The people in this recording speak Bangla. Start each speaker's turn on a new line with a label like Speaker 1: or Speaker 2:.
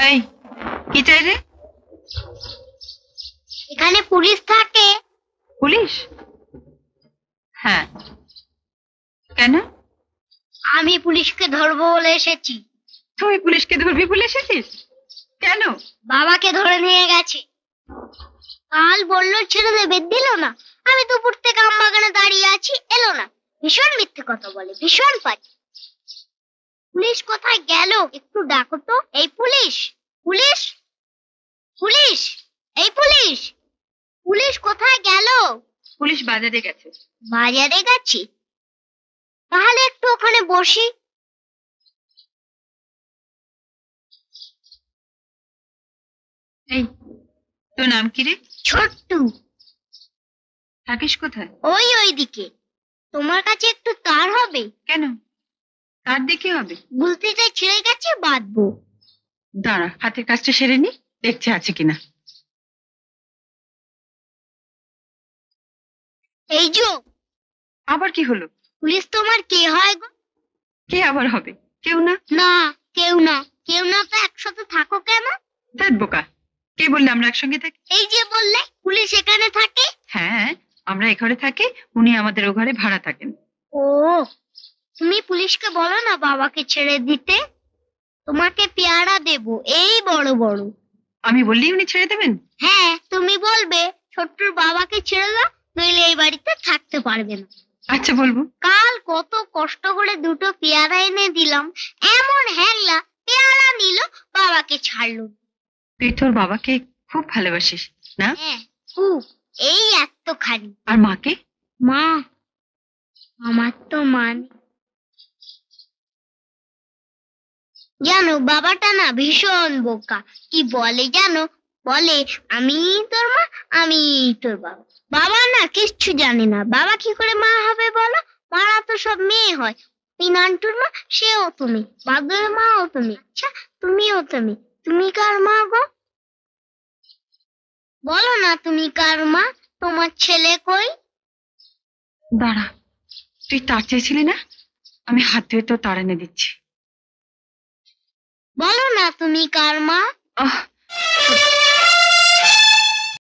Speaker 1: এই কি চাই রে?
Speaker 2: এখানে পুলিশ থাকে।
Speaker 1: পুলিশ? হ্যাঁ, কেন?
Speaker 2: আমি পুলিশকে ধরবো বলে এসেছি।
Speaker 1: তুই পুলিশকে ধরবি বলে এসেছিস? কেন?
Speaker 2: বাবাকে ধরে নিয়ে গেছে। কাল বললো ছেড়ে দেবে, দিল না। আমি দুপুর থেকে আম বাগানে দাঁড়িয়ে আছি, এলো না। ভীষণ মিথ্যে কথা বলে, ভীষণ পাজি। পুলিশ কোথায় গেল একটু ডাকো তো। এই পুলিশ, পুলিশ, পুলিশ, এই পুলিশ, পুলিশ কোথায় গেল?
Speaker 1: পুলিশ বাজারে গেছে।
Speaker 2: বাজারে গেছি? তাহলে একটু ওখানে বসি।
Speaker 1: এই, তোর নাম কি রে?
Speaker 2: ছোট্টু।
Speaker 1: থাকিস কোথায়?
Speaker 2: ওইদিকে। তোমার কাছে একটু তার হবে?
Speaker 1: কেন, তার দেখে হবে?
Speaker 2: বলতে চাই ছিঁড়ে গেছে, বাঁধবো।
Speaker 1: দাঁড়া, হাতের কাজটা সেরে নি, দেখছে আছে কিনা।
Speaker 2: এই যো।
Speaker 1: আবার কি হলো?
Speaker 2: পুলিশ তোমার কে হয় গো?
Speaker 1: কে আবার হবে? কেউ না।
Speaker 2: না, কেউ না। কেউ না তো একসাথে থাকো কেন?
Speaker 1: দেখ বোকা, কে বললে আমরা একসঙ্গে থাকি?
Speaker 2: এই যে বললে পুলিশ এখানে থাকে।
Speaker 1: হ্যাঁ, আমরা এ ঘরে থাকি, উনি আমাদের ও ঘরে ভাড়া থাকেন।
Speaker 2: ও, তুমি পুলিশকে বলো না বাবাকে ছেড়ে দিতে। তোমাকে পেয়ারা দেব, এই বড় বড়।
Speaker 1: আমি বললেই উনি ছেড়ে দেবেন?
Speaker 2: হ্যাঁ, তুমি বলবে ছোট্টুর বাবাকে ছেড়ে দাও, নইলে এই বাড়িতে থাকতে পারবে না।
Speaker 1: আচ্ছা, বলবো।
Speaker 2: কাল কত কষ্ট করে দুটো পেয়ারা এনে দিলাম, এমন হ্যাংলা পেয়ারা নিল, বাবাকে ছাড়লো।
Speaker 1: তুই তোর বাবাকে খুব ভালোবাসিস না?
Speaker 2: হ্যাঁ, খুব। এই এতখানি।
Speaker 1: আর মাকে?
Speaker 2: মা, আমার তো মা নেই। জানো বাবাটা না ভীষণ বোকা। কি বলে জানো? বলে আমি তোর মা, আমি তোর বাবা। বাবা না কিচ্ছু জানে না। বাবা কি করে মা হবে বলো? মারা তো সব মেয়ে হয়। এই নান্টুর মা, সেও তুমি। বাদুরের মাও তুমি। আচ্ছা, তুমিও তুমি। তুমি কার মা গো? বলো না তুমি কার মা? তোমার ছেলে কই?
Speaker 1: দাঁড়া, তুই তার চেয়েছিলি না, আমি হাত ধুয়ে তো তার এনে দিচ্ছি।
Speaker 2: বলো না তুমি কার মা?
Speaker 1: আহ,